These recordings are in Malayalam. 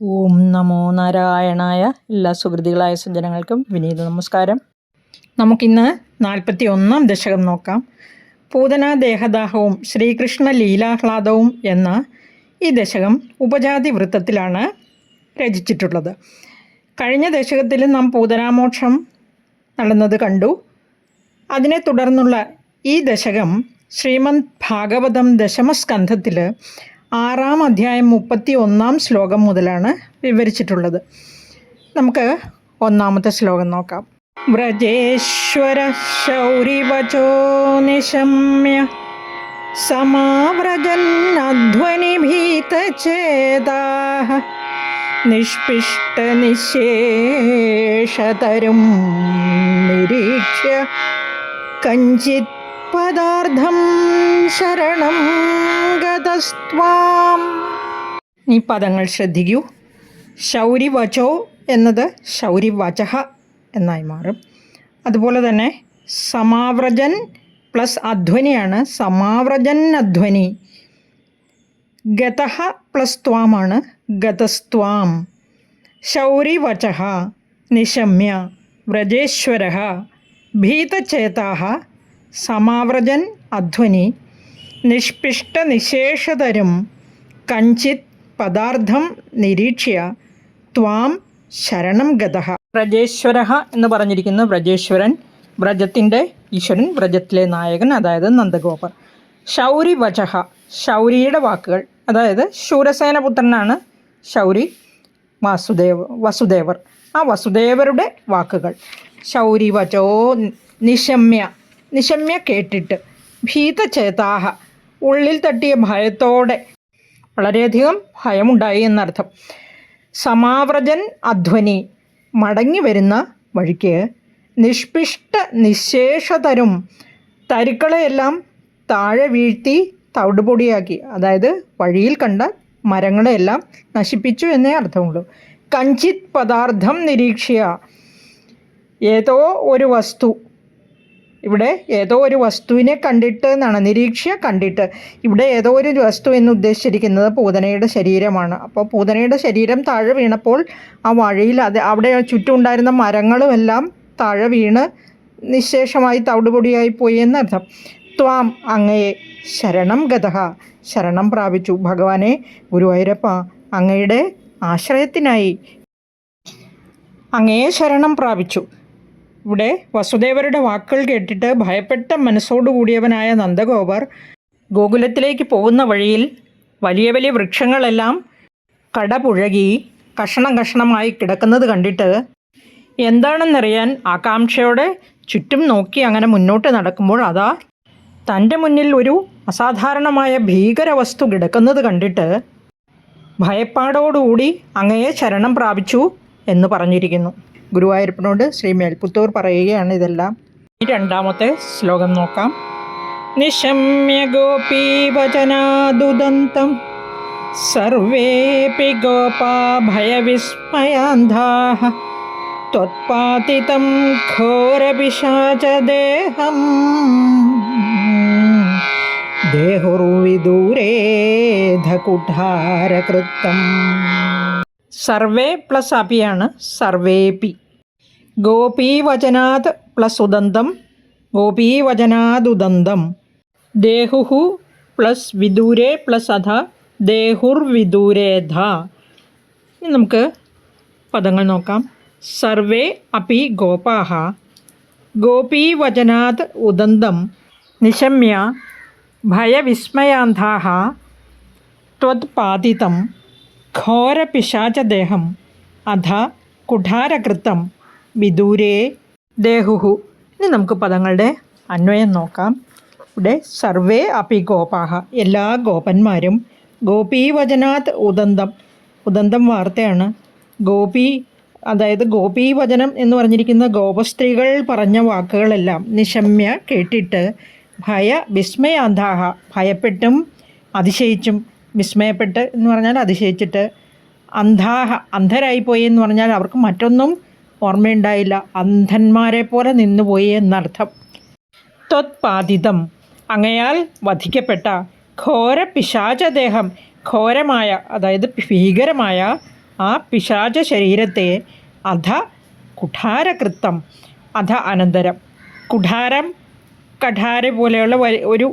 ഓം നമോ നാരായണായ. എല്ലാ സുഹൃത്തുക്കളായ സജ്ജനങ്ങൾക്കും വിനീത നമസ്കാരം. നമുക്കിന്ന് 41 ദശകം നോക്കാം. പൂതന ദേഹദാഹവും ശ്രീകൃഷ്ണ ലീലാഹ്ലാദവും എന്ന ഈ ദശകം ഉപജാതി വൃത്തത്തിലാണ് രചിച്ചിട്ടുള്ളത്. കഴിഞ്ഞ ദശകത്തിൽ നാം പൂതനാമോക്ഷം നടന്നത് കണ്ടു. അതിനെ തുടർന്നുള്ള ഈ ദശകം ശ്രീമദ് ഭാഗവതം ദശമസ്കന്ധത്തിൽ 6-ാം അധ്യായം 31-ാം ശ്ലോകം മുതലാണ് വിവരിച്ചിട്ടുള്ളത്. നമുക്ക് 1-ാമത്തെ ശ്ലോകം നോക്കാം. വ്രജേശ്വര ശൗരിവചോ നിശമ്യ സമാവ്രജന്നധ്വനിഭീതചേതാഃ നിഷ്പിഷ്ടനിശേഷതരും നിരീക്ഷ്യ കഞ്ചിത് പദാർത്ഥം ശരണം ഗതസ്ത്വാം. ഈ പദങ്ങൾ ശ്രദ്ധിക്കൂ. ശൗരിവചോ എന്നത് ശൗരിവചഃ എന്നായി മാറും. അതുപോലെ തന്നെ സമാവ്രജൻ പ്ലസ് അധ്വനിയാണ് സമാവ്രജൻ അധ്വനി. ഗതഃ പ്ലസ് ത്വാമാണ് ഗതസ്ത്വാം. ശൗരിവചഃ നിശമ്യ വ്രജേശ്വരഃ ഭീതചേതാഃ സമാവ്രജൻ അധ്വനി നിഷ്പിഷ്ടനിശേഷതരും കഞ്ചിത് പദാർത്ഥം നിരീക്ഷ്യ ത്വാം ശരണം ഗതഃ. വ്രജേശ്വരഃ എന്ന് പറഞ്ഞിരിക്കുന്നു. വ്രജേശ്വരൻ, വ്രജത്തിൻ്റെ ഈശ്വരൻ, വ്രജത്തിലെ നായകൻ, അതായത് നന്ദഗോപർ. ശൗരിവചഃ ശൗരിയുടെ വാക്കുകൾ, അതായത് ശൂരസേനപുത്രനാണ് ശൗരി. വസുദേവർ, ആ വസുദേവരുടെ വാക്കുകൾ. ശൗരിവചോ നിശമ്യ നിശമ്യ കേട്ടിട്ട്, ഭീതചേതാഹ ഉള്ളിൽ തട്ടിയ ഭയത്തോടെ, വളരെയധികം ഭയമുണ്ടായി എന്നർത്ഥം. സമാവ്രജൻ അധ്വനി മടങ്ങി വരുന്ന വഴിക്ക്, നിഷ്പിഷ്ട നിശേഷതരും തരുക്കളെയെല്ലാം താഴെ വീഴ്ത്തി തവിടുപൊടിയാക്കി, അതായത് വഴിയിൽ കണ്ട മരങ്ങളെയെല്ലാം നശിപ്പിച്ചു എന്നേ അർത്ഥമുള്ളൂ. കഞ്ചിത് പദാർത്ഥം നിരീക്ഷ്യ ഏതോ ഒരു വസ്തു, ഇവിടെ ഏതോ ഒരു വസ്തുവിനെ കണ്ടിട്ട് എന്നാണ്, നിരീക്ഷ്യ കണ്ടിട്ട്. ഇവിടെ ഏതോ ഒരു വസ്തു എന്ന് ഉദ്ദേശിച്ചിരിക്കുന്നത് പൂതനയുടെ ശരീരമാണ്. അപ്പോൾ പൂതനയുടെ ശരീരം താഴെ വീണപ്പോൾ ആ വഴിയിൽ അവിടെ ചുറ്റുമുണ്ടായിരുന്ന മരങ്ങളുമെല്ലാം താഴെ വീണ് നിശേഷമായി തവിടുപൊടിയായി പോയി എന്നർത്ഥം. ത്വാം അങ്ങയെ ശരണം ഗതഃ ശരണം പ്രാപിച്ചു. ഭഗവാനെ, ഗുരുവായൂരപ്പ, അങ്ങയുടെ ആശ്രയത്തിനായി അങ്ങയെ ശരണം പ്രാപിച്ചു. ഇവിടെ വസുദേവരുടെ വാക്കുകൾ കേട്ടിട്ട് ഭയപ്പെട്ട മനസ്സോടുകൂടിയവനായ നന്ദഗോപർ ഗോകുലത്തിലേക്ക് പോകുന്ന വഴിയിൽ വലിയ വലിയ വൃക്ഷങ്ങളെല്ലാം കടപുഴകി കഷണം കഷണമായി കിടക്കുന്നത് കണ്ടിട്ട് എന്താണെന്നറിയാൻ ആകാംക്ഷയോടെ ചുറ്റും നോക്കി അങ്ങനെ മുന്നോട്ട് നടക്കുമ്പോൾ അതാ തൻ്റെ മുന്നിൽ ഒരു അസാധാരണമായ ഭീകരവസ്തു കിടക്കുന്നത് കണ്ടിട്ട് ഭയപ്പാടോടുകൂടി അങ്ങയെ ശരണം പ്രാപിച്ചു എന്ന് പറഞ്ഞിരിക്കുന്നു. ഗുരുവായൂരപ്പനോട് ശ്രീ മേൽപ്പുത്തൂർ പറയുകയാണ് ഇതെല്ലാം. ഈ 2-ാമത്തെ ശ്ലോകം നോക്കാം. നിശമ്യ ഗോപീവചനാദുദന്തം സർവേപി ഗോപാ ഭയവിസ്മയാന്ധാഃ ത്വത്പാതിതം ഘോരപിശാചദേഹം ദേഹുർവിദൂരേധകുഠാരകൃത്തം. സർവേ പ്ലസ് അപിയാണ് സർവേപി. ഗോപീവചനാത് പ്ലസ് ഉദന്തം ഗോപീവചനാദുദന്തം. ദേഹുഹു പ്ലസ് വിദൂരേ പ്ലസ് അധ ദേഹുർവിദൂരേധ. ഇനി നമുക്ക് പദങ്ങൾ നോക്കാം. സർവേ അപി ഗോപാഃ ഗോപീവചനാത് ഉദന്തം നിശമ്യ ഭയവിസ്മയാന്ധാഃ ത്വത്പാതിതം ഘോരപിശാചദേഹം അധ കുഠാരകൃത്തം വിദൂരേ ദേഹുഹു. ഇനി നമുക്ക് പദങ്ങളുടെ അന്വയം നോക്കാം. ഇവിടെ സർവേ അപി ഗോപാഹ എല്ലാ ഗോപന്മാരും, ഗോപീവചനാത് ഉദന്തം, ഉദന്തം വാർത്തയാണ്. ഗോപി, അതായത് ഗോപീവചനം എന്ന് പറഞ്ഞിരിക്കുന്ന ഗോപസ്ത്രീകൾ പറഞ്ഞ വാക്കുകളെല്ലാം നിശമ്യ കേട്ടിട്ട്, ഭയ വിസ്മയാന്ധാഹ ഭയപ്പെട്ടും അതിശയിച്ചും, വിസ്മയപ്പെട്ട് എന്ന് പറഞ്ഞാൽ അതിശയിച്ചിട്ട്, അന്ധാഹ അന്ധരായിപ്പോയി എന്ന് പറഞ്ഞാൽ അവർക്ക് മറ്റൊന്നും ഓർമ്മയുണ്ടായില്ല, അന്ധന്മാരെ പോലെ നിന്നുപോയി എന്നർത്ഥം. ത്വത്പാതിതം അങ്ങയാൽ വധിക്കപ്പെട്ട, ഘോര പിശാചദേഹം ഘോരമായ, അതായത് ഭീകരമായ ആ പിശാച ശരീരത്തെ അധ കുഠാരകൃത്തം, അധ അനന്തരം, കുഠാരം കഠാര പോലെയുള്ള ഒരു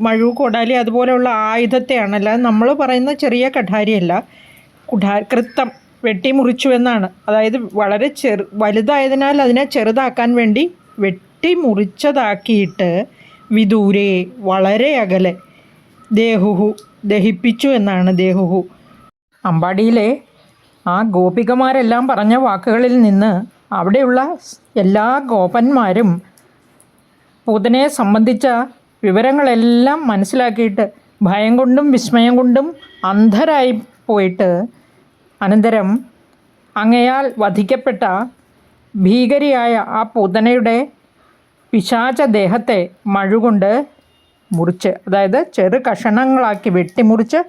മഴു കൊടാലി അതുപോലെയുള്ള ആയുധത്തെയാണ്, അല്ലാതെ നമ്മൾ പറയുന്ന ചെറിയ കഠാരിയല്ല. കൃത്തം വെട്ടിമുറിച്ചു എന്നാണ്. അതായത് വളരെ വലുതായതിനാൽ അതിനെ ചെറുതാക്കാൻ വേണ്ടി വെട്ടിമുറിച്ചതാക്കിയിട്ട് വിദൂരെ വളരെ അകലെ ദേഹുഹു ദഹിപ്പിച്ചു എന്നാണ്. ദേഹുഹു അമ്പാടിയിലെ ആ ഗോപികമാരെല്ലാം പറഞ്ഞ വാക്കുകളിൽ നിന്ന് അവിടെയുള്ള എല്ലാ ഗോപന്മാരും പൂതനയെ സംബന്ധിച്ച വിവരങ്ങളെല്ലാം മനസ്സിലാക്കിയിട്ട് ഭയം കൊണ്ടും വിസ്മയം കൊണ്ടും അന്ധരായി പോയിട്ട് അനന്തരം അങ്ങയാൽ വധിക്കപ്പെട്ട ഭീകരിയായ ആ പൂതനയുടെ പിശാച ദേഹത്തെ മഴുകൊണ്ട് മുറിച്ച്, അതായത് ചെറു കഷണങ്ങളാക്കി വെട്ടിമുറിച്ച്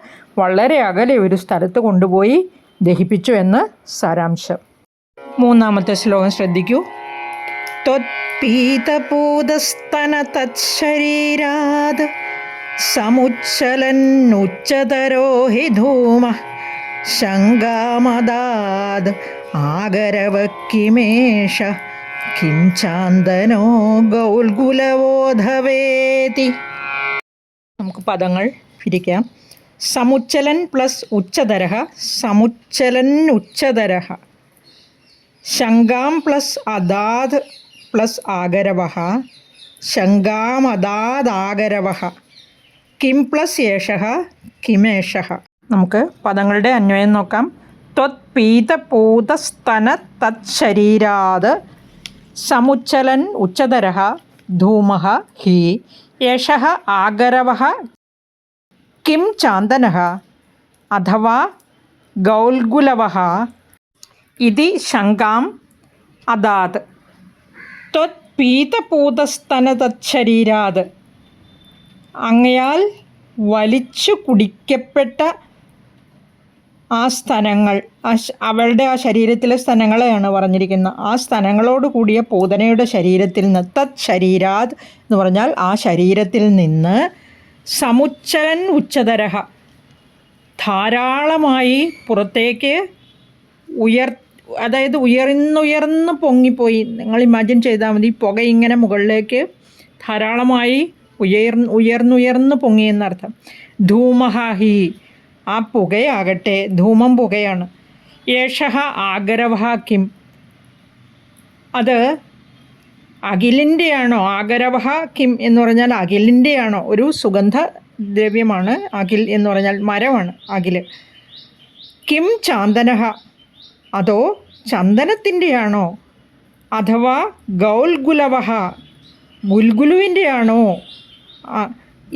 വളരെ അകലെ ഒരു സ്ഥലത്ത് കൊണ്ടുപോയി ദഹിപ്പിച്ചു എന്ന് സാരാംശം. മൂന്നാമത്തെ ശ്ലോകം ശ്രദ്ധിക്കൂ. ത്വത്പീതപൂതസ്തന തച്ഛരീരാത് സമുച്ഛലന്നുച്ചതരോ ഹി ധൂമഃ ശങ്കാമദാദ് ആഗരവക്കിമേഷ കിം ചാന്ദനോ ഗൗൽഗുലവോധവേതി. നമുക്ക് പദങ്ങൾ പിരിക്കാം. സമുച്ചലൻ പ്ലസ് ഉച്ചതരഹ, സമുച്ചലൻ ഉച്ചതരഹ. ശങ്കാം പ്ലസ് അദാദ് പ്ലസ് ആഗരവഃ, ശങ്കാമദാദാഗരവഃ. കിം പ്ലസ് യേഷഃ, കിമേഷഃ. നമുക്ക് പദങ്ങളുടെ അന്വയം നോക്കാം. ത്വത്പീതപൂതസ്തന തച്ഛരീരാത് സമുച്ചലൻ ഉച്ചതരഃ ധൂമഃ ഹി യേഷഃ ആഗരവഃ കിം ചാന്ദനഃ അഥവാ ഗൗൽഗുലവഃ ഇതി ശങ്കാം അദാത്. ത്വത്പീതപൂതസ്തന തച്ഛരീരാത്, അങ്ങയാൽ വലിച്ചു കുടിക്കപ്പെട്ട ആ സ്തനങ്ങൾ, അവളുടെ ആ ശരീരത്തിലെ സ്തനങ്ങളെയാണ് പറഞ്ഞിരിക്കുന്നത്. ആ സ്തനങ്ങളോട് കൂടിയ പൂതനയുടെ ശരീരത്തിൽ നിന്ന്, തത് ശരീരാത് എന്ന് പറഞ്ഞാൽ ആ ശരീരത്തിൽ നിന്ന്, സമുച്ചലൻ ഉച്ചതരഹ ധാരാളമായി പുറത്തേക്ക് അതായത് ഉയർന്നുയർന്ന് പൊങ്ങിപ്പോയി. നിങ്ങൾ ഇമാജിൻ ചെയ്താൽ മതി, പുക ഇങ്ങനെ മുകളിലേക്ക് ധാരാളമായി ഉയർന്നുയർന്ന് പൊങ്ങിയെന്നർത്ഥം. ധൂമഹാഹി, ആ പുകയാകട്ടെ, ധൂമം പുകയാണ്. യേഷഹ ആഗരവഹ കിം, അത് അഖിലിൻ്റെയാണോ? ആഗരവഹ കിം എന്ന് പറഞ്ഞാൽ അഖിലിൻ്റെയാണോ? ഒരു സുഗന്ധ ദ്രവ്യമാണ് അഖിൽ എന്ന് പറഞ്ഞാൽ, മരമാണ് അഖിൽ. കിം ചാന്ദനഹ, അതോ ചന്ദനത്തിൻ്റെയാണോ? അഥവാ ഗൗൽഗുലവഹ, ഗുൽഗുലുവിൻ്റെയാണോ?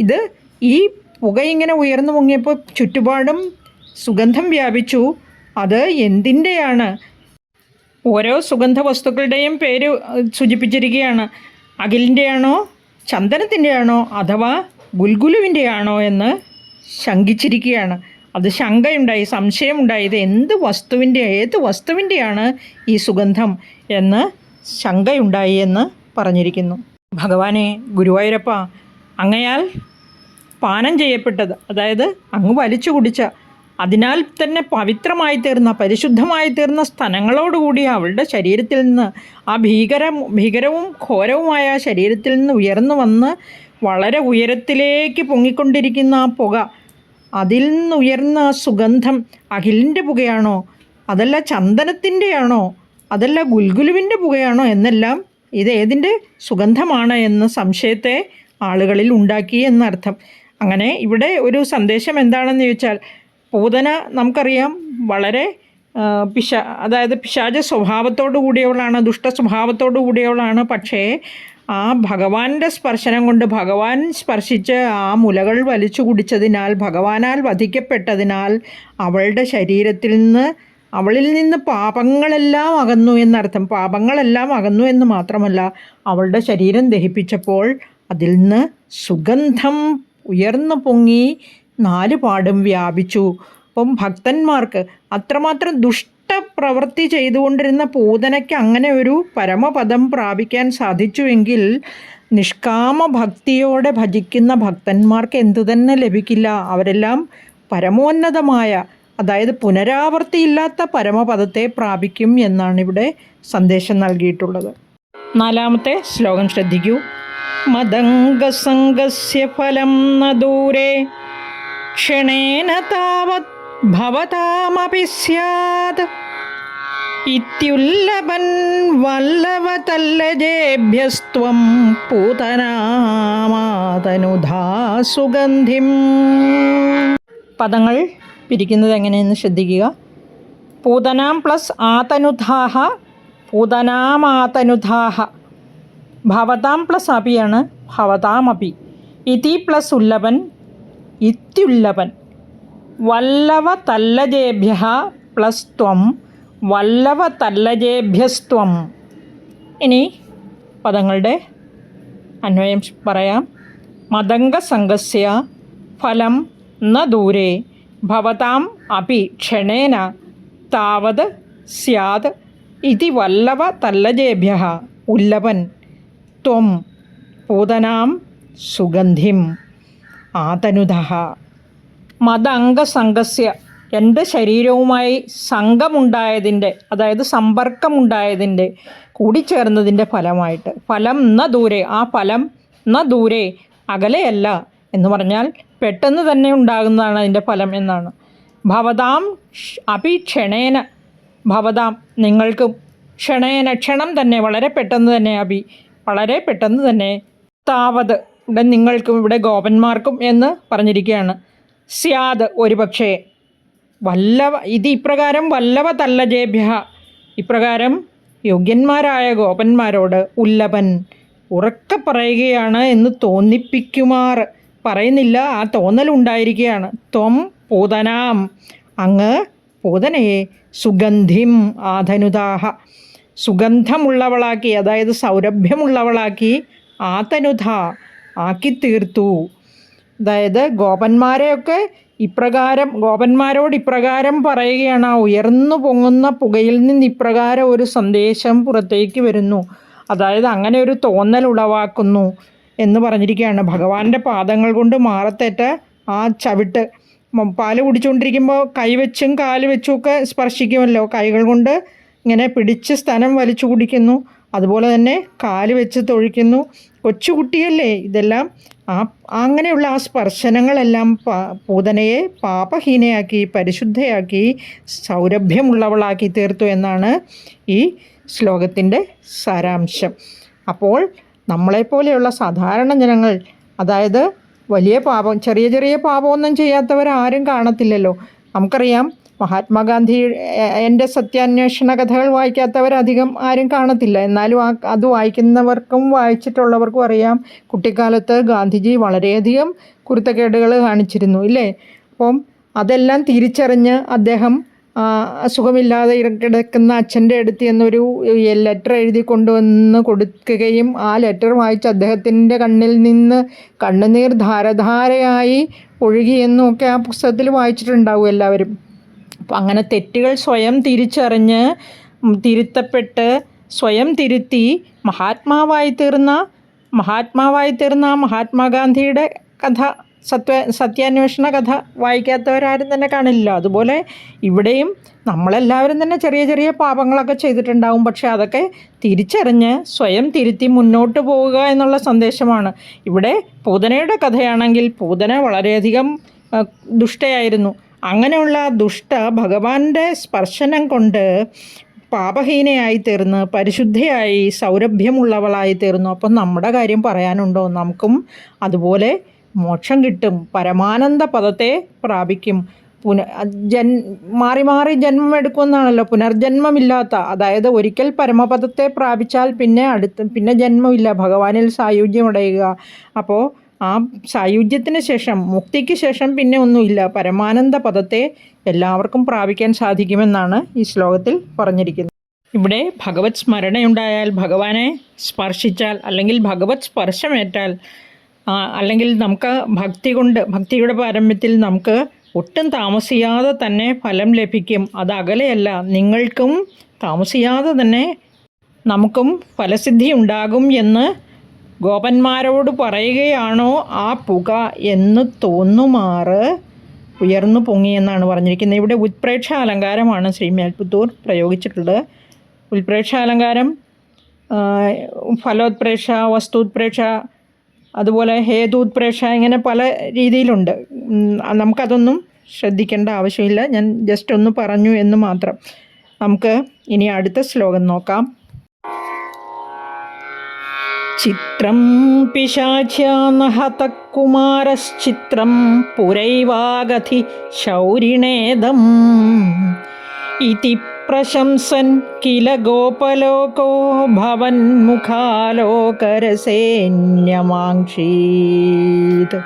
ഇത് ഈ പുക ഇങ്ങനെ ഉയർന്നു പൊങ്ങിയപ്പോൾ ചുറ്റുപാടും സുഗന്ധം വ്യാപിച്ചു. അത് എന്തിൻ്റെയാണ്? ഓരോ സുഗന്ധ വസ്തുക്കളുടെയും പേര് സൂചിപ്പിച്ചിരിക്കുകയാണ്. അഖിലിൻ്റെയാണോ, ചന്ദനത്തിൻ്റെയാണോ, അഥവാ ഗുൽഗുലുവിൻ്റെയാണോ എന്ന് ശങ്കിച്ചിരിക്കുകയാണ്. അത് ശങ്കയുണ്ടായി, സംശയമുണ്ടായി. ഇത് ഏത് വസ്തുവിൻ്റെയാണ് ഈ സുഗന്ധം എന്ന് ശങ്കയുണ്ടായി എന്ന് പറഞ്ഞിരിക്കുന്നു. ഭഗവാനെ, ഗുരുവായൂരപ്പ, അങ്ങയാൽ പാനം ചെയ്യപ്പെട്ടത്, അതായത് അങ്ങ് വലിച്ചു കുടിച്ച, അതിനാൽ തന്നെ പവിത്രമായി തീർന്ന, പരിശുദ്ധമായി തീർന്ന സ്ഥലങ്ങളോടുകൂടി അവളുടെ ശരീരത്തിൽ നിന്ന്, ആ ഭീകരവും ഘോരവുമായ ശരീരത്തിൽ നിന്ന് ഉയർന്നു വന്ന് വളരെ ഉയരത്തിലേക്ക് പൊങ്ങിക്കൊണ്ടിരിക്കുന്ന ആ പുക, അതിൽ നിന്നുയർന്ന സുഗന്ധം അഖിലിൻ്റെ പുകയാണോ? അതല്ല ചന്ദനത്തിൻ്റെയാണോ? അതല്ല ഗുൽഗുലുവിൻ്റെ പുകയാണോ? എന്നെല്ലാം ഇത് ഏതിൻ്റെ സുഗന്ധമാണ് എന്ന് സംശയത്തെ ആളുകളിൽ ഉണ്ടാക്കി എന്നർത്ഥം. അങ്ങനെ ഇവിടെ ഒരു സന്ദേശം എന്താണെന്ന് ചോദിച്ചാൽ, പൂതന നമുക്കറിയാം വളരെ അതായത് പിശാച സ്വഭാവത്തോടു കൂടിയവളാണ്, ദുഷ്ട സ്വഭാവത്തോടു കൂടിയവളാണ്. പക്ഷേ ആ ഭഗവാന്റെ സ്പർശനം കൊണ്ട്, ഭഗവാൻ സ്പർശിച്ച് ആ മുലകൾ വലിച്ചു കുടിച്ചതിനാൽ, ഭഗവാനാൽ വധിക്കപ്പെട്ടതിനാൽ അവളുടെ ശരീരത്തിൽ നിന്ന്, അവളിൽ നിന്ന് പാപങ്ങളെല്ലാം അകന്നു എന്നർത്ഥം. പാപങ്ങളെല്ലാം അകന്നു എന്ന് മാത്രമല്ല, അവളുടെ ശരീരം ദഹിപ്പിച്ചപ്പോൾ അതിൽ നിന്ന് സുഗന്ധം ഉയർന്നു പൊങ്ങി നാലുപാടും വ്യാപിച്ചു. അപ്പം ഭക്തന്മാർക്ക്, അത്രമാത്രം ദുഷ്ടപ്രവൃത്തി ചെയ്തുകൊണ്ടിരുന്ന പൂതനയ്ക്ക് അങ്ങനെ ഒരു പരമപദം പ്രാപിക്കാൻ സാധിച്ചുവെങ്കിൽ നിഷ്കാമ ഭക്തിയോടെ ഭജിക്കുന്ന ഭക്തന്മാർക്ക് എന്തു തന്നെ ലഭിക്കില്ല. അവരെല്ലാം പരമോന്നതമായ അതായത് പുനരാവർത്തിയില്ലാത്ത പരമപദത്തെ പ്രാപിക്കും എന്നാണ് ഇവിടെ സന്ദേശം നൽകിയിട്ടുള്ളത്. 4-ാമത്തെ ശ്ലോകം ശ്രദ്ധിക്കൂ. മദംഗസംഗസ്യ ഫലം ന ദൂരെ ക്ഷണേന താവത് ഭവതാമപി സ്യാത് ഇത്യുല്ലഭൻ വല്ലവതല്ലജേഭ്യസ്ത്വം പൂതനാമാതനുധാ സുഗന്ധിം. പദങ്ങൾ പിരിക്കുന്നത് എങ്ങനെയെന്ന് ശ്രദ്ധിക്കുക. പൂതനാം പ്ലസ് ആതനുധാഹ, പൂതനാമാതനുധാഹ. ഭവതാം പ്ലസ് അപിയാണ്, ഭവതാമപി. ഇതി പ്ലസ് ഉല്ലഭൻ, ഇത്യുല്ലഭൻ. വല്ലവതല്ലജേഭ്യ പ്ലസ് ത്വം, വല്ലവതല്ലജേഭ്യസ്ത്വം. ഇനി പദങ്ങളുടെ അന്വയം പറയാം. മദംഗസംഗസ്യ ഫലം ന ദൂരെ ഭവതാം അപി ക്ഷണേന താവത് സ്യാത് ഇതി വല്ലവതല്ലജേഭ്യഃ ഉല്ലഭൻ ത്വം പൂതനാം സുഗന്ധിം ആതനുധഃ. മദംഗസംഗസ്യ, എൻ്റെ ശരീരവുമായി സംഘമുണ്ടായതിൻ്റെ, അതായത് സമ്പർക്കമുണ്ടായതിൻ്റെ, കൂടിച്ചേർന്നതിൻ്റെ ഫലമായിട്ട്. ഫലം ന ദൂരെ, ആ ഫലം ന ദൂരെ, അകലെയല്ല എന്ന് പറഞ്ഞാൽ പെട്ടെന്ന് തന്നെ ഉണ്ടാകുന്നതാണ് അതിൻ്റെ ഫലം എന്നാണ്. ഭവതാം അപി ക്ഷണേന, ഭവതാം നിങ്ങൾക്ക്, ക്ഷണേന ക്ഷണം തന്നെ, വളരെ പെട്ടെന്ന് തന്നെ, അപി വളരെ പെട്ടെന്ന് തന്നെ, താവത് ഇവിടെ നിങ്ങൾക്കും ഇവിടെ ഗോപന്മാർക്കും എന്ന് പറഞ്ഞിരിക്കുകയാണ്. സ്യാദ് ഒരു പക്ഷേ, വല്ലവ ഇത് ഇപ്രകാരം വല്ലവതല്ലജേഭ്യ, ഇപ്രകാരം യോഗ്യന്മാരായ ഗോപന്മാരോട് ഉല്ലഭൻ ഉറക്കെ പറയുകയാണ് എന്ന് തോന്നിപ്പിക്കുമാർ, പറയുന്നില്ല, ആ തോന്നലുണ്ടായിരിക്കുകയാണ്. ത്വം പൂതനാം, അങ്ങ് പൂതനയെ സുഗന്ധിം ആധനുതാഹ, സുഗന്ധമുള്ളവളാക്കി, അതായത് സൗരഭ്യമുള്ളവളാക്കി, ആതനുധ ആക്കിത്തീർത്തു. അതായത് ഗോപന്മാരെയൊക്കെ ഇപ്രകാരം, ഗോപന്മാരോട് ഇപ്രകാരം പറയുകയാണ്. ആ ഉയർന്നു പൊങ്ങുന്ന പുകയിൽ നിന്ന് ഇപ്രകാരം ഒരു സന്ദേശം പുറത്തേക്ക് വരുന്നു, അതായത് അങ്ങനെ ഒരു തോന്നൽ ഉളവാക്കുന്നു എന്ന് പറഞ്ഞിരിക്കുകയാണ്. ഭഗവാന്റെ പാദങ്ങൾ കൊണ്ട് മാറത്തേറ്റ ആ ചവിട്ട്, പാല് കുടിച്ചുകൊണ്ടിരിക്കുമ്പോൾ കൈവച്ചും കാല് വെച്ചും ഒക്കെ സ്പർശിക്കുമല്ലോ, കൈകൾ കൊണ്ട് ഇങ്ങനെ പിടിച്ച് സ്തനം വലിച്ചു കുടിക്കുന്നു, അതുപോലെ തന്നെ കാല് വെച്ച് തൊഴിക്കുന്നു. കൊച്ചുകുട്ടിയല്ലേ ഇതെല്ലാം. അങ്ങനെയുള്ള ആ സ്പർശനങ്ങളെല്ലാം പൂതനയെ പാപഹീനയാക്കി, പരിശുദ്ധയാക്കി, സൗരഭ്യമുള്ളവളാക്കി തീർത്തു എന്നാണ് ഈ ശ്ലോകത്തിൻ്റെ സാരാംശം. അപ്പോൾ നമ്മളെപ്പോലെയുള്ള സാധാരണ ജനങ്ങൾ, അതായത് വലിയ പാപം, ചെറിയ ചെറിയ പാപമൊന്നും ചെയ്യാത്തവരാരും കാണത്തില്ലല്ലോ. നമുക്കറിയാം, മഹാത്മാഗാന്ധി എൻ്റെ സത്യാന്വേഷണ കഥകൾ വായിക്കാത്തവരധികം ആരും കാണത്തില്ല. എന്നാലും അത് വായിക്കുന്നവർക്കും വായിച്ചിട്ടുള്ളവർക്കും അറിയാം, കുട്ടിക്കാലത്ത് ഗാന്ധിജി വളരെയധികം കുരുത്തക്കേടുകൾ കാണിച്ചിരുന്നു, ഇല്ലേ? അപ്പം അതെല്ലാം തിരിച്ചറിഞ്ഞ് അദ്ദേഹം സുഖമില്ലാതെ കിടക്കുന്ന അച്ഛൻ്റെ അടുത്ത് എന്നൊരു ലെറ്റർ എഴുതി കൊണ്ടുവന്ന് കൊടുക്കുകയും ആ ലെറ്റർ വായിച്ച് അദ്ദേഹത്തിൻ്റെ കണ്ണിൽ നിന്ന് കണ്ണുനീർ ധാരധാരയായി ഒഴുകിയെന്നും ഒക്കെ ആ പുസ്തകത്തിൽ വായിച്ചിട്ടുണ്ടാവും എല്ലാവരും. അപ്പം അങ്ങനെ തെറ്റുകൾ സ്വയം തിരിച്ചറിഞ്ഞ് തിരുത്തപ്പെട്ട് സ്വയം തിരുത്തി മഹാത്മാവായി തീർന്ന മഹാത്മാഗാന്ധിയുടെ കഥ, സത്യാന്വേഷണ കഥ വായിക്കാത്തവരാരും തന്നെ കാണില്ല. അതുപോലെ ഇവിടെയും നമ്മളെല്ലാവരും തന്നെ ചെറിയ ചെറിയ പാപങ്ങളൊക്കെ ചെയ്തിട്ടുണ്ടാവും. പക്ഷേ അതൊക്കെ തിരിച്ചറിഞ്ഞ് സ്വയം തിരുത്തി മുന്നോട്ട് പോവുക എന്നുള്ള സന്ദേശമാണ്. ഇവിടെ പൂതനയുടെ കഥയാണെങ്കിൽ പൂതന വളരെയധികം ദുഷ്ടയായിരുന്നു. അങ്ങനെയുള്ള ദുഷ്ട ഭഗവാന്റെ സ്പർശനം കൊണ്ട് പാപഹീനയായി തീർന്ന് പരിശുദ്ധയായി സൗരഭ്യമുള്ളവളായി തീർന്നു. അപ്പം നമ്മുടെ കാര്യം പറയാനുണ്ടോ? നമുക്കും അതുപോലെ മോക്ഷം കിട്ടും, പരമാനന്ദ പദത്തെ പ്രാപിക്കും. മാറി മാറി ജന്മം എടുക്കുമെന്നാണല്ലോ, പുനർജന്മമില്ലാത്ത, അതായത് ഒരിക്കൽ പരമപദത്തെ പ്രാപിച്ചാൽ പിന്നെ ജന്മമില്ല, ഭഗവാനിൽ സായുജ്യമടയുക. അപ്പോൾ ആ സായുജ്യത്തിന് ശേഷം, മുക്തിക്ക് ശേഷം പിന്നെ ഒന്നുമില്ല, പരമാനന്ദ പദത്തെ എല്ലാവർക്കും പ്രാപിക്കാൻ സാധിക്കുമെന്നാണ് ഈ ശ്ലോകത്തിൽ പറഞ്ഞിരിക്കുന്നത്. ഇവിടെ ഭഗവത് സ്മരണയുണ്ടായാൽ, ഭഗവാനെ സ്പർശിച്ചാൽ, അല്ലെങ്കിൽ ഭഗവത് സ്പർശമേറ്റാൽ, അല്ലെങ്കിൽ നമുക്ക് ഭക്തിയുടെ പാരമ്യത്തിൽ നമുക്ക് ഒട്ടും താമസിയാതെ തന്നെ ഫലം ലഭിക്കും. അത് അകലെയല്ല, നിങ്ങൾക്കും താമസിയാതെ തന്നെ നമുക്കും ഫലസിദ്ധി ഉണ്ടാകും എന്ന് ഗോപന്മാരോട് പറയുകയാണോ ആ പുക എന്ന് തോന്നുമാറ് ഉയർന്നു പൊങ്ങി എന്നാണ് പറഞ്ഞിരിക്കുന്നത്. ഇവിടെ ഉത്പ്രേക്ഷ അലങ്കാരമാണ് ശ്രീ മേൽപ്പുത്തൂർ പ്രയോഗിച്ചിട്ടുള്ളത്. ഉത്പ്രേക്ഷ അലങ്കാരം ഫലോത്പ്രേക്ഷ, വസ്തുത്പ്രേക്ഷ, അതുപോലെ ഹേതുത്പ്രേക്ഷ, ഇങ്ങനെ പല രീതിയിലുണ്ട്. നമുക്കതൊന്നും ശ്രദ്ധിക്കേണ്ട ആവശ്യമില്ല, ഞാൻ ജസ്റ്റ് ഒന്ന് പറഞ്ഞു എന്ന് മാത്രം. നമുക്ക് ഇനി അടുത്ത ശ്ലോകം നോക്കാം. ചിത്രം പിശാച്യാനഹതകുമാരശ്ചിത്രം പുരൈവാഗധി ശൗരിണേദം ഇതി പ്രശംസൻ കില ഗോപലോകോ ഭവന്മുഖാലോകരസേന്യമാംക്ഷീത്.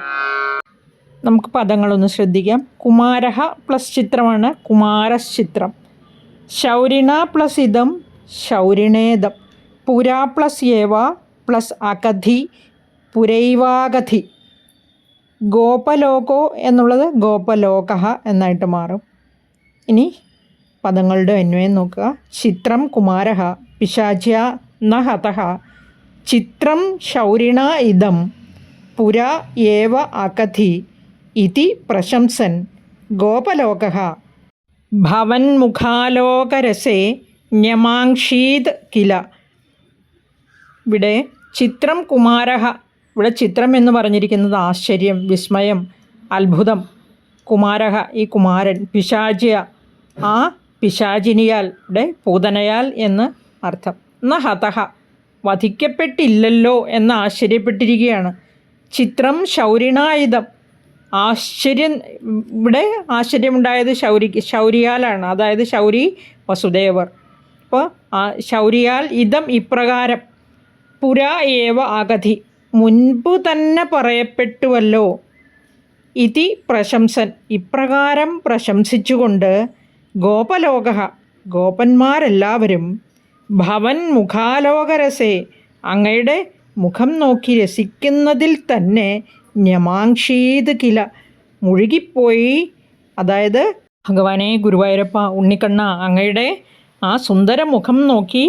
നമുക്ക് പദങ്ങളൊന്ന് ശ്രദ്ധിക്കാം. കുമാരഹ പ്ലസ് ചിത്രമാണ് കുമാരശ്ചിത്രം. ശൗരിണ പ്ലസ് ഇതം ശൗരിണേദം. പുരാ പ്ലസ് ഏവ പ്ലസ് അകധി പുരൈവാഗധി. ഗോപലോകോ എന്നുള്ളത് ഗോപലോക എന്നായിട്ട് മാറും. ഇനി പദങ്ങളുടെ അന്വയം നോക്കുക. ചിത്രം കുമാരഹ പിശാച്യ ന ഹതഃ ചിത്രം ശൗരിണ ഇദം പുരാ ഏവ അകധി ഇതി പ്രശംസൻ ഗോപലോകഃ ഭവന്മുഖാലോകരസേ ന്യമാംക്ഷീത് കില. ഇവിടെ ചിത്രം കുമാരഹ, ഇവിടെ ചിത്രം എന്ന് പറഞ്ഞിരിക്കുന്നത് ആശ്ചര്യം, വിസ്മയം, അത്ഭുതം. കുമാരഹ ഈ കുമാരൻ, പിശാചിയ ആ പിശാചിനിയാൽ, ഇവിടെ പൂതനയാൽ എന്ന് അർത്ഥം. ന ഹതഃ വധിക്കപ്പെട്ടില്ലല്ലോ എന്ന് ആശ്ചര്യപ്പെട്ടിരിക്കുകയാണ്. ചിത്രം ശൗരിണായുധം ആശ്ചര്യം, ഇവിടെ ആശ്ചര്യമുണ്ടായത് ശൗരിയാലാണ്, അതായത് ശൗരി വസുദേവർ. അപ്പോൾ ശൗരിയാൽ ഇതം ഇപ്രകാരം പുരാ ഏവ അകധി മുൻപ് തന്നെ പറയപ്പെട്ടുവല്ലോ. ഇതി പ്രശംസൻ ഇപ്രകാരം പ്രശംസിച്ചുകൊണ്ട് ഗോപലോക ഗോപന്മാരെല്ലാവരും ഭവൻ മുഖാലോകരസേ അങ്ങയുടെ മുഖം നോക്കി രസിക്കുന്നതിൽ തന്നെ ന്യമാംക്ഷീത് കില മുഴുകിപ്പോയി. അതായത് ഭഗവാനെ ഗുരുവായൂരപ്പ ഉണ്ണിക്കണ്ണ അങ്ങയുടെ ആ സുന്ദര മുഖം നോക്കി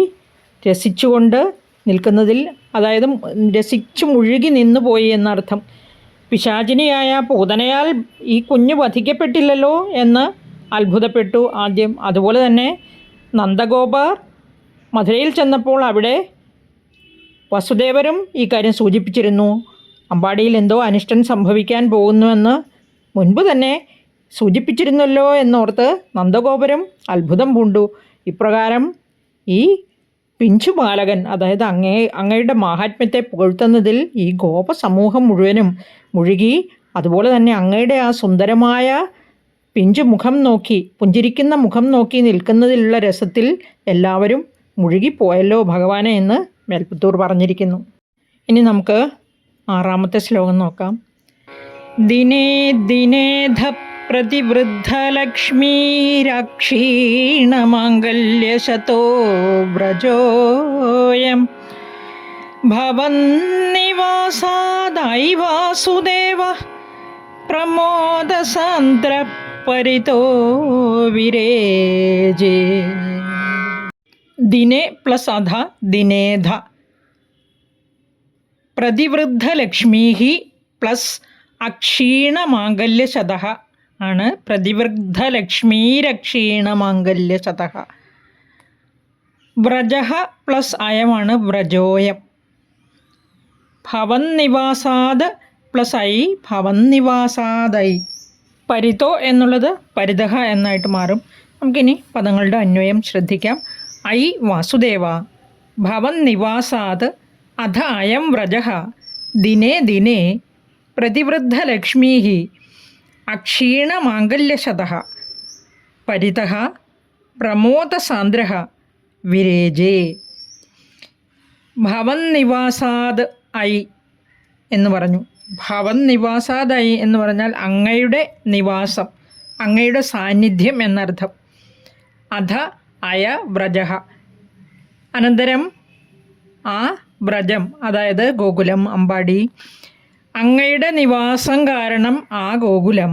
രസിച്ചുകൊണ്ട് നിൽക്കുന്നതിൽ, അതായത് രസിച്ചു മുഴുകി നിന്നു പോയി എന്നർത്ഥം. പിശാചിനിയായ പൂതനയാൽ ഈ കുഞ്ഞ് വധിക്കപ്പെട്ടില്ലല്ലോ എന്ന് അത്ഭുതപ്പെട്ടു ആദ്യം. അതുപോലെ തന്നെ നന്ദഗോപർ മധുരയിൽ ചെന്നപ്പോൾ അവിടെ വസുദേവരും ഈ കാര്യം സൂചിപ്പിച്ചിരുന്നു. അമ്പാടിയിൽ എന്തോ അനിഷ്ടം സംഭവിക്കാൻ പോകുന്നുവെന്ന് മുൻപ് തന്നെ സൂചിപ്പിച്ചിരുന്നല്ലോ എന്നോർത്ത് നന്ദഗോപരും അത്ഭുതം പൂണ്ടു. ഇപ്രകാരം ഈ പിഞ്ചു ബാലകൻ, അതായത് അങ്ങയുടെ മാഹാത്മ്യത്തെ പുകഴ്ത്തുന്നതിൽ ഈ ഗോപ സമൂഹം മുഴുവനും മുഴുകി. അതുപോലെ തന്നെ അങ്ങയുടെ ആ സുന്ദരമായ പിഞ്ചു മുഖം നോക്കി, പുഞ്ചിരിക്കുന്ന മുഖം നോക്കി നിൽക്കുന്നതിലുള്ള രസത്തിൽ എല്ലാവരും മുഴുകിപ്പോയല്ലോ ഭഗവാനെ എന്ന് മേൽപ്പുത്തൂർ പറഞ്ഞിരിക്കുന്നു. ഇനി നമുക്ക് 6ാമത്തെ ശ്ലോകം നോക്കാം. ദിനേ ദിനേധ പ്രതിവൃദ്ധലക്ഷ്മീരക്ഷീണമാംഗല്യശതോ വ്രജോയം ഭവന്നിവാസാദൈ വാസുദേവ പ്രമോദസാന്ദ്രപരിതോ വിരേജേ. ദിനേ പ്ലസ് അധ ദിനേധ. പ്രതിവൃദ്ധലക്ഷ്മീ പ്ലസ് അക്ഷീണമാംഗല്യശത ആണ് പ്രതിവൃദ്ധലക്ഷ്മീരക്ഷീണമാംഗല്യശത. വ്രജ പ്ലസ് അയമാണ് വ്രജോയം. ഭവന്നിവാസാദ് പ്ലസ് ഐ ഭവന്നിവാസാദൈ. പരിതോ എന്നുള്ളത് പരിതഃ എന്നായിട്ട് മാറും. നമുക്കിനി പദങ്ങളുടെ അന്വയം ശ്രദ്ധിക്കാം. ഐ വാസുദേവ ഭവന്നിവാസാദ് അധ അയം വ്രജ ദിനേ ദിനേ പ്രതിവൃദ്ധലക്ഷ്മീ അക്ഷീണമാംഗല്യശത പരിതഃ പ്രമോദസാന്ദ്ര വിരേജേ. ഭവന്നിവാസാദ് ഐ എന്ന് പറഞ്ഞു. ഭവന്നിവാസാദ് ഐ എന്ന് പറഞ്ഞാൽ അങ്ങയുടെ നിവാസം, അങ്ങയുടെ സാന്നിധ്യം എന്നർത്ഥം. അധ അയ വ്രജ. അനന്തരം ആ വ്രജം, അതായത് ഗോകുലം, അമ്പാടി, അങ്ങയുടെ നിവാസം കാരണം ആ ഗോകുലം.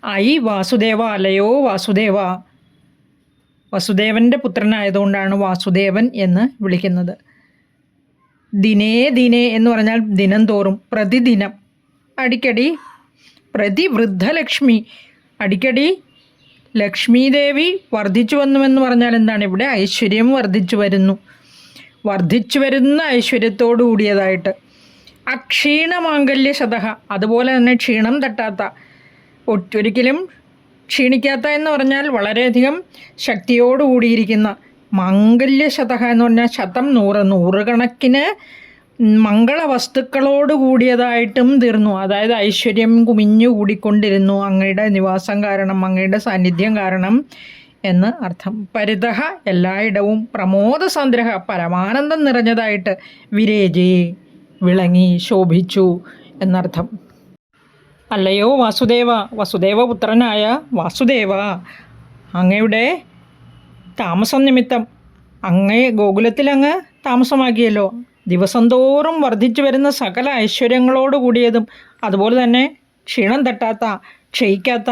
ഐ വാസുദേവ അലയോ വാസുദേവ, വസുദേവൻ്റെ പുത്രനായതുകൊണ്ടാണ് വാസുദേവൻ എന്ന് വിളിക്കുന്നത്. ദിനേ ദിനേ എന്ന് പറഞ്ഞാൽ ദിനം തോറും, പ്രതിദിനം, അടിക്കടി പ്രതിവൃദ്ധലക്ഷ്മി, അടിക്കടി ലക്ഷ്മി ദേവി വർദ്ധിച്ചു വന്നുവെന്ന് പറഞ്ഞാൽ എന്താണ്? ഇവിടെ ഐശ്വര്യം വർദ്ധിച്ചു വരുന്നു, വർദ്ധിച്ചു വരുന്ന ഐശ്വര്യത്തോടു കൂടിയതായിട്ട്. അക്ഷീണമാംഗല്യശതഃ, അതുപോലെ തന്നെ ക്ഷീണം തട്ടാത്ത, ഒരിക്കലും ക്ഷീണിക്കാത്ത എന്ന് പറഞ്ഞാൽ വളരെയധികം ശക്തിയോടു കൂടിയിരിക്കുന്ന. മാംഗല്യശതഃ എന്ന് പറഞ്ഞാൽ ശതം, നൂറുകണക്കിന് മംഗളവസ്തുക്കളോട് കൂടിയതായിട്ടും തീർന്നു. അതായത് ഐശ്വര്യം കുമിഞ്ഞു കൂടിക്കൊണ്ടിരുന്നു അങ്ങയുടെ നിവാസം കാരണം, അങ്ങയുടെ സാന്നിധ്യം കാരണം എന്ന് അർത്ഥം. പരിതഃ, എല്ലായിടവും. പ്രമോദസാന്ദ്രഃ, പരമാനന്ദം നിറഞ്ഞതായിട്ട്. വിരേജേ, വിളങ്ങി, ശോഭിച്ചു എന്നർത്ഥം. അല്ലയോ വാസുദേവ, വസുദേവപുത്രനായ വാസുദേവ, അങ്ങയുടെ താമസം നിമിത്തം അങ്ങേ ഗോകുലത്തിൽ അങ്ങ് താമസമാക്കിയല്ലോ. ദിവസം തോറും വർദ്ധിച്ചു വരുന്ന സകല ഐശ്വര്യങ്ങളോട് കൂടിയതും അതുപോലെ തന്നെ ക്ഷീണം തട്ടാത്ത, ക്ഷയിക്കാത്ത,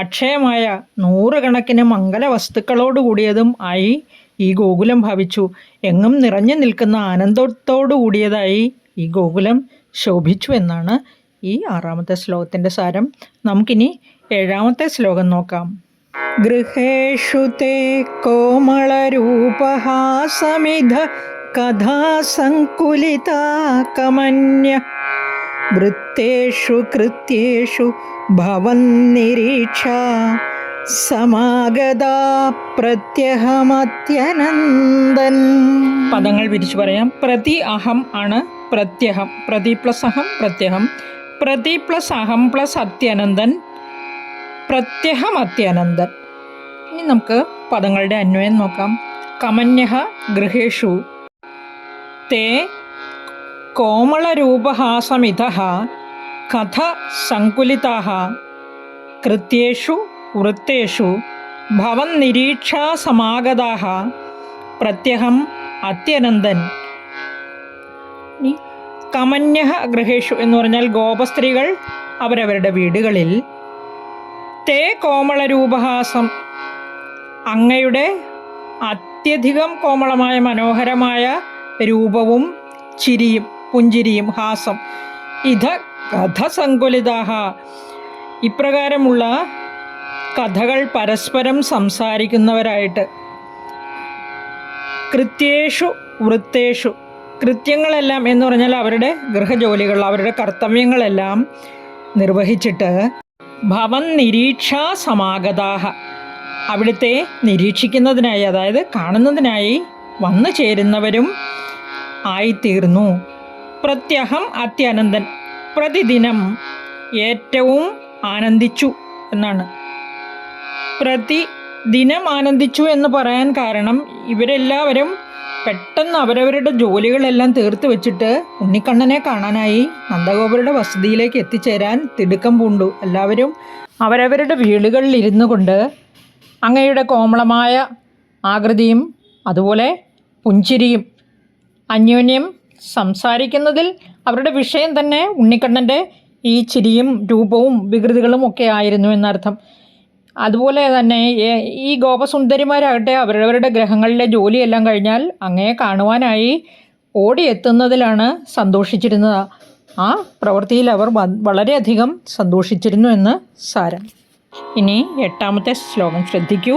അക്ഷയമായ നൂറുകണക്കിന് മംഗലവസ്തുക്കളോട് കൂടിയതും ആയി ഈ ഗോകുലം ഭാവിച്ചു. എങ്ങും നിറഞ്ഞു നിൽക്കുന്ന ആനന്ദത്തോടു കൂടിയതായി ഈ ഗോകുലം ശോഭിച്ചു എന്നാണ് ഈ 6ാമത്തെ ശ്ലോകത്തിൻ്റെ സാരം. നമുക്കിനി 7ാമത്തെ ശ്ലോകം നോക്കാം. ഗൃഹേഷു തേ കോമളരൂപഹാസമിധ കഥാസങ്കുലിതാ കമന്യ വൃത്തേഷു കൃത്യേഷു ഭവന്നിരീക്ഷാ സമാഗതാ പ്രത്യഹമത്യനന്ദൻ. പദങ്ങൾ വിരിച്ചു പറയാം. പ്രതി അഹം ആണ് പ്രത്യഹം, പ്രതി പ്ലസ് അഹം പ്രത്യഹം, പ്രതി പ്ലസ് അഹം പ്ലസ് അത്യനന്ദൻ, പ്രത്യഹം അത്യനന്ദൻ. ഇനി നമുക്ക് പദങ്ങളുടെ അന്വയം നോക്കാം. കമന്യഃ ഗൃഹേഷു തേ കോമളരൂപഹാസമിധഃ കഥ സങ്കുലിതാഃ കൃത്യേഷു വൃത്തേഷു ഭവന്നിരീക്ഷാ സമാഗതാഃ പ്രത്യഹം അത്യനന്ദൻ. കമന്യഃ ഗൃഹേഷു എന്ന് പറഞ്ഞാൽ ഗോപസ്ത്രീകൾ അവരവരുടെ വീടുകളിൽ. തേ കോമളരൂപഹാസം, അങ്ങയുടെ അത്യധികം കോമളമായ മനോഹരമായ രൂപവും ചിരിയും പുഞ്ചിരിയും ഹാസം. ഇധ കഥസങ്കുലിതാഃ, ഇപ്രകാരമുള്ള കഥകൾ പരസ്പരം സംസാരിക്കുന്നവരായിട്ട്. കൃത്യേഷു വൃത്തേഷു, കൃത്യങ്ങളെല്ലാം എന്ന് പറഞ്ഞാൽ അവരുടെ ഗൃഹജോലികൾ, അവരുടെ കർത്തവ്യങ്ങളെല്ലാം നിർവഹിച്ചിട്ട് ഭവൻ നിരീക്ഷാ സമാഗതാഃ, അവിടുത്തെ നിരീക്ഷിക്കുന്നതിനായി, അതായത് കാണുന്നതിനായി വന്നു ചേരുന്നവരും ആയിത്തീർന്നു. പ്രത്യഹം അത്യനന്ദൻ, പ്രതിദിനം ഏറ്റവും ആനന്ദിച്ചു എന്നാണ്. പ്രതിദിനം ആനന്ദിച്ചു എന്ന് പറയാൻ കാരണം ഇവരെല്ലാവരും പെട്ടെന്ന് അവരവരുടെ ജോലികളെല്ലാം തീർത്ത് വെച്ചിട്ട് ഉണ്ണിക്കണ്ണനെ കാണാനായി നന്ദഗോപരുടെ വസതിയിലേക്ക് എത്തിച്ചേരാൻ തിടുക്കം പൂണ്ടു. എല്ലാവരും അവരവരുടെ വീടുകളിൽ ഇരുന്നു കൊണ്ട് അങ്ങയുടെ കോമളമായ ആകൃതിയും അതുപോലെ പുഞ്ചിരിയും അന്യോന്യം സംസാരിക്കുന്നതിൽ അവരുടെ വിഷയം തന്നെ ഉണ്ണിക്കണ്ണൻ്റെ ഈ ചിരിയും രൂപവും വികൃതികളും ഒക്കെ ആയിരുന്നു എന്നർത്ഥം. അതുപോലെ തന്നെ ഈ ഗോപസുന്ദരിമാരാകട്ടെ അവരവരുടെ ഗ്രഹങ്ങളിലെ ജോലിയെല്ലാം കഴിഞ്ഞാൽ അങ്ങയെ കാണുവാനായി ഓടിയെത്തുന്നതിലാണ് സന്തോഷിച്ചിരുന്നത്. ആ പ്രവൃത്തിയിൽ അവർ വളരെയധികം സന്തോഷിച്ചിരുന്നു എന്ന് സാരം. ഇനി 8ാമത്തെ ശ്ലോകം ശ്രദ്ധിക്കൂ.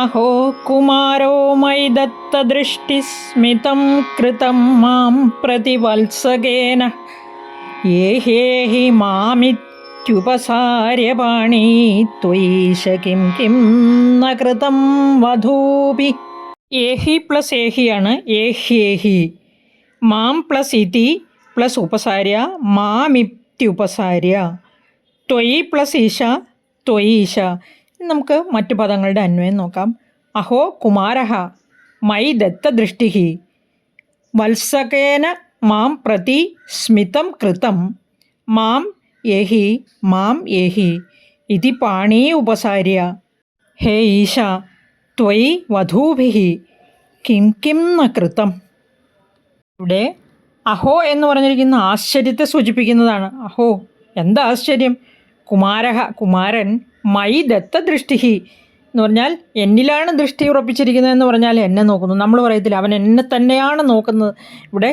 അഹോ കുമാരോ മയി ദത്തദൃഷ്ടിസ്മിതം കൃതം മാം പ്രതിവത്സകേന യേഹേഹി മാമിത്യുപസാര്യപാണി ത്വയീശ കിം കിം ന കൃതം വധൂപി. ഏഹി പ്ലസ് ഏഹിയാണ് ഏഹ്യേഹി. മാം പ്ലസ് ഇതി പ്ലസ് ഉപസാര്യ മാമിത്യുപസാര്യ. ത്വയി പ്ലസ് ഈശ ത്വയീശ. നമുക്ക് മറ്റു പദങ്ങളുടെ അന്വയം നോക്കാം. അഹോ കുമാരഃ മൈ ദത്തദൃഷ്ടി വത്സകേന മാം പ്രതി സ്മിതം കൃതം മാം ഏഹി മാം ഏഹി ഇതി പാണീ ഉപസാര്യ. ഹേ ഈശ ത്വയി വധൂഭിഃ കിം കിം ന കൃതം. ഇവിടെ അഹോ എന്ന് പറഞ്ഞിരിക്കുന്ന ആശ്ചര്യത്തെ സൂചിപ്പിക്കുന്നതാണ്. അഹോ, എന്താ ആശ്ചര്യം. കുമാരഃ, കുമാരൻ, മൈ ദത്തദൃഷ്ടി എന്ന് പറഞ്ഞാൽ എന്നിലാണ് ദൃഷ്ടി ഉറപ്പിച്ചിരിക്കുന്നതെന്ന് പറഞ്ഞാൽ എന്നെ നോക്കുന്നു. നമ്മൾ പറയത്തില്ല അവൻ എന്നെ തന്നെയാണ് നോക്കുന്നത്. ഇവിടെ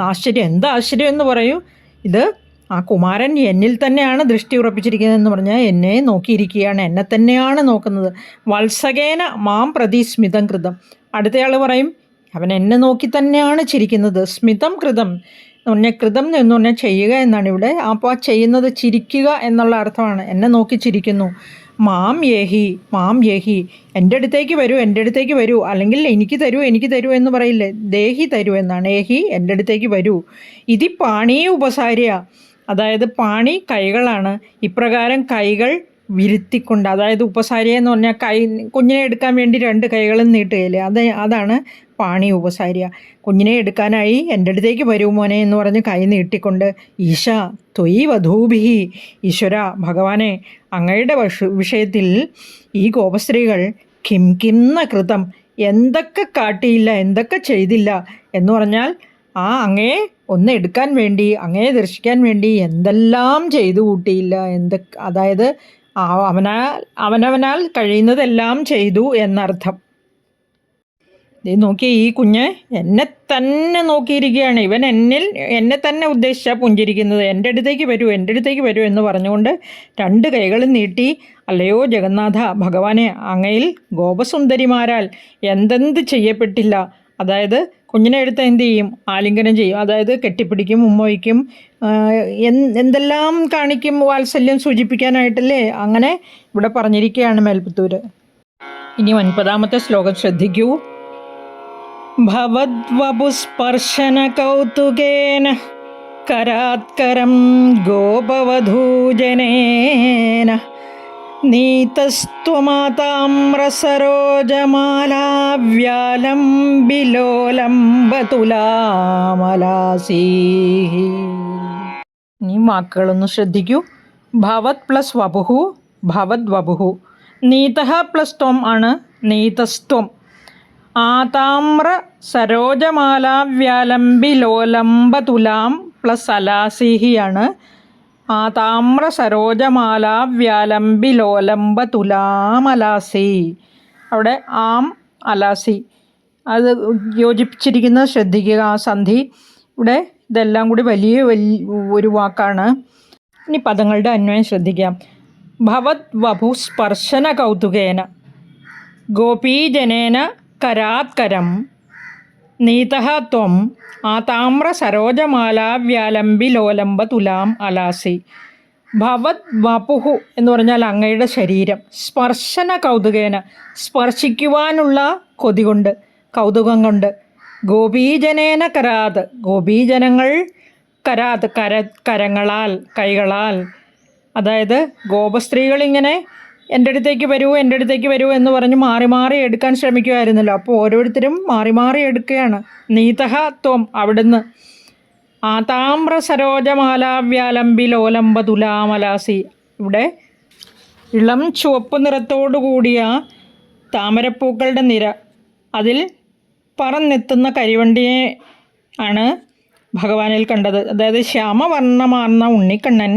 ആശ്ചര്യം, എന്താ ആശ്ചര്യം എന്ന് പറയൂ. ഇത് ആ കുമാരൻ എന്നിൽ തന്നെയാണ് ദൃഷ്ടി ഉറപ്പിച്ചിരിക്കുന്നതെന്ന് പറഞ്ഞാൽ എന്നെ നോക്കിയിരിക്കുകയാണ്, എന്നെ തന്നെയാണ് നോക്കുന്നത്. വത്സകേന മാം പ്രതി സ്മിതം കൃതം. അടുത്തയാൾ പറയും അവൻ എന്നെ നോക്കി തന്നെയാണ് ചിരിക്കുന്നത്. സ്മിതം കൃതം എന്ന് പറഞ്ഞാൽ കൃതം എന്ന് പറഞ്ഞാൽ ചെയ്യുക എന്നാണ് ഇവിടെ. അപ്പോൾ ആ ചെയ്യുന്നത് ചിരിക്കുക എന്നുള്ള അർത്ഥമാണ്. എന്നെ നോക്കി ചിരിക്കുന്നു. മാം യേഹി മാം യേഹി, എൻ്റെ അടുത്തേക്ക് വരൂ, എൻ്റെ അടുത്തേക്ക് വരൂ. അല്ലെങ്കിൽ എനിക്ക് തരൂ, എനിക്ക് തരൂ എന്ന് പറയില്ലേ, ദേഹി തരൂ എന്നാണ്. ഏഹി, എൻ്റെ അടുത്തേക്ക് വരൂ. ഇതി പാണി ഉപസാര്യ, അതായത് പാണി കൈകളാണ്. ഇപ്രകാരം കൈകൾ വിരുത്തിക്കൊണ്ട്, അതായത് ഉപസാര്യ എന്ന് പറഞ്ഞാൽ കുഞ്ഞിനെ എടുക്കാൻ വേണ്ടി 2 കൈകളും നീട്ടുകയില്ലേ, അതാണ് പാണി ഉപസാര്യ. കുഞ്ഞിനെ എടുക്കാനായി എൻ്റെ അടുത്തേക്ക് വരൂ മോനെ എന്ന് പറഞ്ഞ് കൈ നീട്ടിക്കൊണ്ട് ഈശ ത്വയി വധൂഭിഹി, ഈശ്വര ഭഗവാനെ അങ്ങയുടെ വിഷയത്തിൽ ഈ ഗോപസ്ത്രീകൾ കിം കിംന്ന കൃതം, എന്തൊക്കെ കാട്ടിയില്ല, എന്തൊക്കെ ചെയ്തില്ല എന്ന് പറഞ്ഞാൽ അങ്ങയെ ഒന്ന് എടുക്കാൻ വേണ്ടി, അങ്ങയെ ദർശിക്കാൻ വേണ്ടി എന്തെല്ലാം ചെയ്തു കൂട്ടിയില്ല. അതായത് അവനവനാൽ കഴിയുന്നതെല്ലാം ചെയ്തു എന്നർത്ഥം. നോക്കി, ഈ കുഞ്ഞ് എന്നെ തന്നെ നോക്കിയിരിക്കുകയാണ്. ഇവൻ എന്നെ തന്നെ ഉദ്ദേശിച്ചാണ് പുഞ്ചിരിക്കുന്നത്. എൻ്റെ അടുത്തേക്ക് വരൂ, എൻ്റെ അടുത്തേക്ക് വരൂ എന്ന് പറഞ്ഞുകൊണ്ട് 2 കൈകളും നീട്ടി, അല്ലയോ ജഗന്നാഥ ഭഗവാനെ, അങ്ങയിൽ ഗോപസുന്ദരിമാരാൽ എന്തെന്ത് ചെയ്യപ്പെട്ടില്ല. അതായത് കുഞ്ഞിനെ എടുത്ത് എന്ത് ചെയ്യും, ആലിംഗനം ചെയ്യും, അതായത് കെട്ടിപ്പിടിക്കും, ഉമ്മ വയ്ക്കും, എന്തെല്ലാം കാണിക്കും, വാത്സല്യം സൂചിപ്പിക്കാനായിട്ടല്ലേ. അങ്ങനെ ഇവിടെ പറഞ്ഞിരിക്കുകയാണ് മേൽപ്പത്തൂർ. ഇനി 9ാമത്തെ ശ്ലോകം ശ്രദ്ധിക്കൂ. ഭവദ്വപുസ്പർശന കൗതുകേന കരാത്കരം ഗോപവധൂജനേന നീതസ്ത്വമാതാമ്രസരോജമാലാവ്യാലംബിലോലംബതുലാമലാസീ. ഈ വാക്കുകളൊന്ന് ശ്രദ്ധിക്കൂ. ഭവത് പ്ലസ് വപുഹു, ഭവത് വപുഹു. നീതഃ പ്ലസ് ത്വം ആണ് നീതസ്ത്വം. ആതാമ്ര സരോജമാലാവ്യാലംബിലോലംബതുലാം പ്ലസ് അലാസിഹിയാണ്. ആതാമ്ര സരോജമാലാവ്യാലംബിലോലംബതുലാമലാസി. അവിടെ ആം അലാസി അത് യോജിപ്പിച്ചിരിക്കുന്നത് ശ്രദ്ധിക്കുക. ആ സന്ധി ഇവിടെ ഇതെല്ലാം കൂടി വലിയ ഒരു വാക്കാണ്. ഇനി പദങ്ങളുടെ അന്വയം ശ്രദ്ധിക്കാം. ഭവത് വപു സ്പർശന കൗതുകേന ഗോപീജനേന കരാത്കരം നീതഃ ത്വം ആതാമ്ര സരോജമാലാവ്യാലംബിലോലംബതുലാം അലാസി. ഭവത് വപുഹു എന്ന് പറഞ്ഞാൽ അങ്ങയുടെ ശരീരം. സ്പർശന കൗതുകേന, സ്പർശിക്കുവാനുള്ള കൊതി കൊണ്ട്, കൗതുകം കൊണ്ട്. ഗോപീജനേന കരാത്, ഗോപീജനങ്ങൾ കരാത് കരങ്ങളാൽ, കൈകളാൽ. അതായത് ഗോപസ്ത്രീകളിങ്ങനെ എൻ്റെ അടുത്തേക്ക് വരൂ, എൻ്റെ അടുത്തേക്ക് വരൂ എന്ന് പറഞ്ഞ് മാറി മാറി എടുക്കാൻ ശ്രമിക്കുമായിരുന്നല്ലോ. അപ്പോൾ ഓരോരുത്തരും മാറി മാറി എടുക്കുകയാണ്. നീതഃ ത്വം, അവിടുന്ന്. ആതാമ്ര സരോജമാലാവ്യാലംബിലോലംബതുലാമലാസി. ഇവിടെ ഇളം ചുവപ്പ് നിറത്തോടു കൂടിയ താമരപ്പൂക്കളുടെ നിര, അതിൽ പറന്നെത്തുന്ന കരിവണ്ടിയെ ആണ് ഭഗവാനിൽ കണ്ടത്. അതായത് ശ്യാമവർണ്ണമാർന്ന ഉണ്ണിക്കണ്ണൻ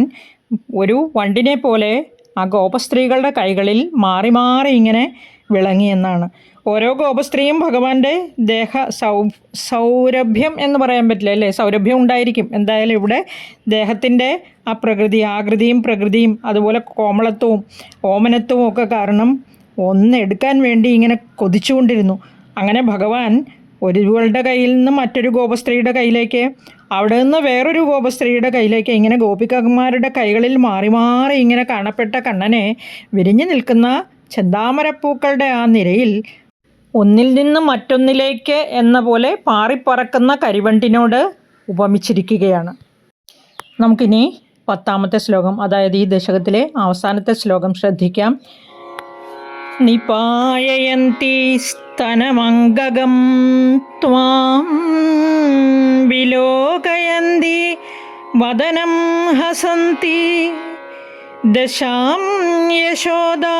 ഒരു വണ്ടിനെ പോലെ ആ ഗോപസ്ത്രീകളുടെ കൈകളിൽ മാറി മാറി ഇങ്ങനെ വിളങ്ങിയെന്നാണ്. ഓരോ ഗോപസ്ത്രീയും ഭഗവാന്റെ സൗരഭ്യം എന്ന് പറയാൻ പറ്റില്ല അല്ലേ, സൗരഭ്യം ഉണ്ടായിരിക്കും എന്തായാലും. ഇവിടെ ദേഹത്തിൻ്റെ ആ പ്രകൃതി, ആകൃതിയും പ്രകൃതിയും അതുപോലെ കോമളത്വവും ഓമനത്വവും ഒക്കെ കാരണം ഒന്നെടുക്കാൻ വേണ്ടി ഇങ്ങനെ കൊതിച്ചുകൊണ്ടിരുന്നു. അങ്ങനെ ഭഗവാൻ ഒരുവളുടെ കയ്യിൽ നിന്ന് മറ്റൊരു ഗോപസ്ത്രീയുടെ കയ്യിലേക്ക്, അവിടെ നിന്ന് വേറൊരു ഗോപസ്ത്രീയുടെ കയ്യിലേക്ക്, ഇങ്ങനെ ഗോപികന്മാരുടെ കൈകളിൽ മാറി മാറി ഇങ്ങനെ കാണപ്പെട്ട കണ്ണനെ വിരിഞ്ഞു നിൽക്കുന്ന ചെന്താമരപ്പൂക്കളുടെ ആ നിരയിൽ ഒന്നിൽ നിന്ന് മറ്റൊന്നിലേക്ക് എന്ന പോലെ പാറിപ്പറക്കുന്ന കരിവണ്ടിനോട് ഉപമിച്ചിരിക്കുകയാണ്. നമുക്കിനി 10ാമത്തെ ശ്ലോകം, അതായത് ഈ ദശകത്തിലെ അവസാനത്തെ ശ്ലോകം ശ്രദ്ധിക്കാം. നിപായയന്തി സ്തനമംഗകം ത്വാം വിലോകയന്തി വദനം ഹസന്തി ദശാം യശോദാ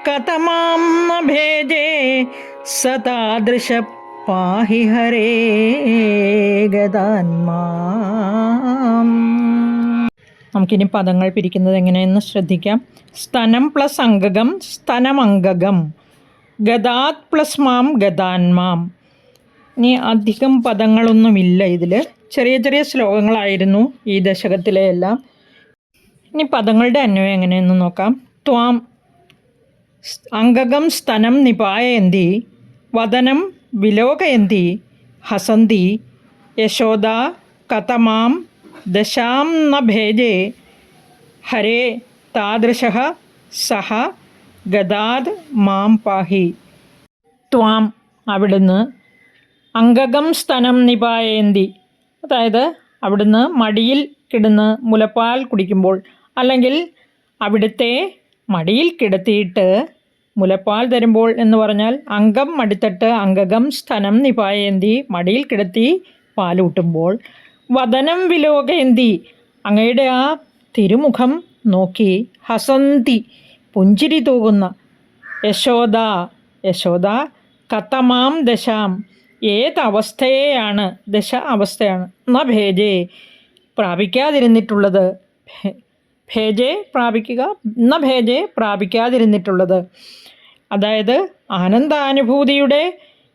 കതമാം ന ഭേജേ സതാദൃശ പാഹി ഹരേ ഗദാന്മാം. നമുക്കിനി പദങ്ങൾ പിരിക്കുന്നത് എങ്ങനെയെന്ന് ശ്രദ്ധിക്കാം. സ്തനം പ്ലസ് അംഗകം സ്തനമംഗകം, ഗദാത് പ്ലസ് മാം ഗദാന്മാം. ഇനി അധികം പദങ്ങളൊന്നുമില്ല ഇതിൽ. ചെറിയ ചെറിയ ശ്ലോകങ്ങളായിരുന്നു ഈ ദശകത്തിലെ എല്ലാം. ഇനി പദങ്ങളുടെ അന്വയം എങ്ങനെയെന്ന് നോക്കാം. ത്വാം അംഗകം സ്തനം നിപായന്തി വദനം വിലോകയന്തി ഹസന്തി യശോദ കതമാം ദശാം ന ഭേജേ ഹരേ താദൃശഃ സഹ ഗദാദ് മാം പാഹി. ത്വാം അവിടുന്ന്, അംഗകം സ്തനം നിപായന്തി അതായത് അവിടുന്ന് മടിയിൽ കിടന്ന് മുലപ്പാൽ കുടിക്കുമ്പോൾ, അല്ലെങ്കിൽ അവിടുത്തെ മടിയിൽ കിടത്തിയിട്ട് മുലപ്പാൽ തരുമ്പോൾ എന്ന് പറഞ്ഞാൽ അംഗം മടിത്തട്ട് അംഗകം സ്തനം നിപായന്തി മടിയിൽ കിടത്തി പാലൂട്ടുമ്പോൾ, വദനം വിലോകയന്തി അങ്ങയുടെ ആ തിരുമുഖം നോക്കി, ഹസന്തി പുഞ്ചിരി തൂകുന്ന, യശോദ യശോദ കതമാം ദശാം ഏതവസ്ഥയെയാണ്, ദശ അവസ്ഥയാണ്, ന ഭേജേ പ്രാപിക്കാതിരുന്നിട്ടുള്ളത്, ഭേജേ പ്രാപിക്കുക, ന ഭേജേ പ്രാപിക്കാതിരുന്നിട്ടുള്ളത്. അതായത് ആനന്ദാനുഭൂതിയുടെ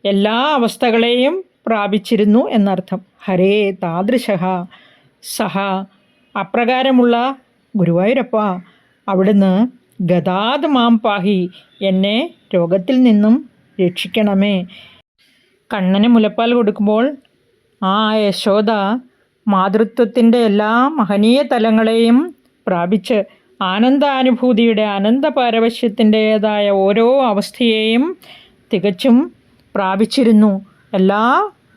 എല്ലാ അവസ്ഥകളെയും പ്രാപിച്ചിരുന്നു എന്നർത്ഥം. ഹരേ താദൃശഃ സഹ അപ്രകാരമുള്ള ഗുരുവായൂരപ്പ അവിടുന്ന് ഗദാദ് മാം പാഹി എന്നെ രോഗത്തിൽ നിന്നും രക്ഷിക്കണമേ. കണ്ണന് മുലപ്പാൽ കൊടുക്കുമ്പോൾ ആ യശോദ മാതൃത്വത്തിൻ്റെ എല്ലാ മഹനീയ തലങ്ങളെയും പ്രാപിച്ച് ആനന്ദാനുഭൂതിയുടെ ആനന്ദപാരവശ്യത്തിൻ്റേതായ ഓരോ അവസ്ഥയെയും തികച്ചും പ്രാപിച്ചിരുന്നു. എല്ലാ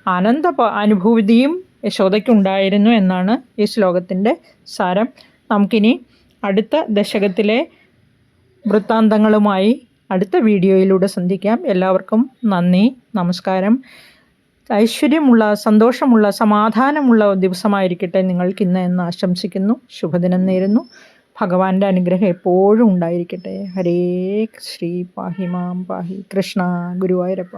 ആനന്ദ അനുഭൂതിയും യശോദയ്ക്കുണ്ടായിരുന്നു എന്നാണ് ഈ ശ്ലോകത്തിൻ്റെ സാരം. നമുക്കിനി അടുത്ത ദശകത്തിലെ വൃത്താന്തങ്ങളുമായി അടുത്ത വീഡിയോയിലൂടെ സന്ധിക്കാം. എല്ലാവർക്കും നന്ദി, നമസ്കാരം. ഐശ്വര്യമുള്ള, സന്തോഷമുള്ള, സമാധാനമുള്ള ദിവസമായിരിക്കട്ടെ നിങ്ങൾക്കിന്ന് എന്ന് ആശംസിക്കുന്നു. ശുഭദിനം നേരുന്നു. ഭഗവാന്റെ അനുഗ്രഹം എപ്പോഴും ഉണ്ടായിരിക്കട്ടെ. ഹരേ ശ്രീ പാഹി മാം പാഹി. കൃഷ്ണ ഗുരുവായൂരപ്പ.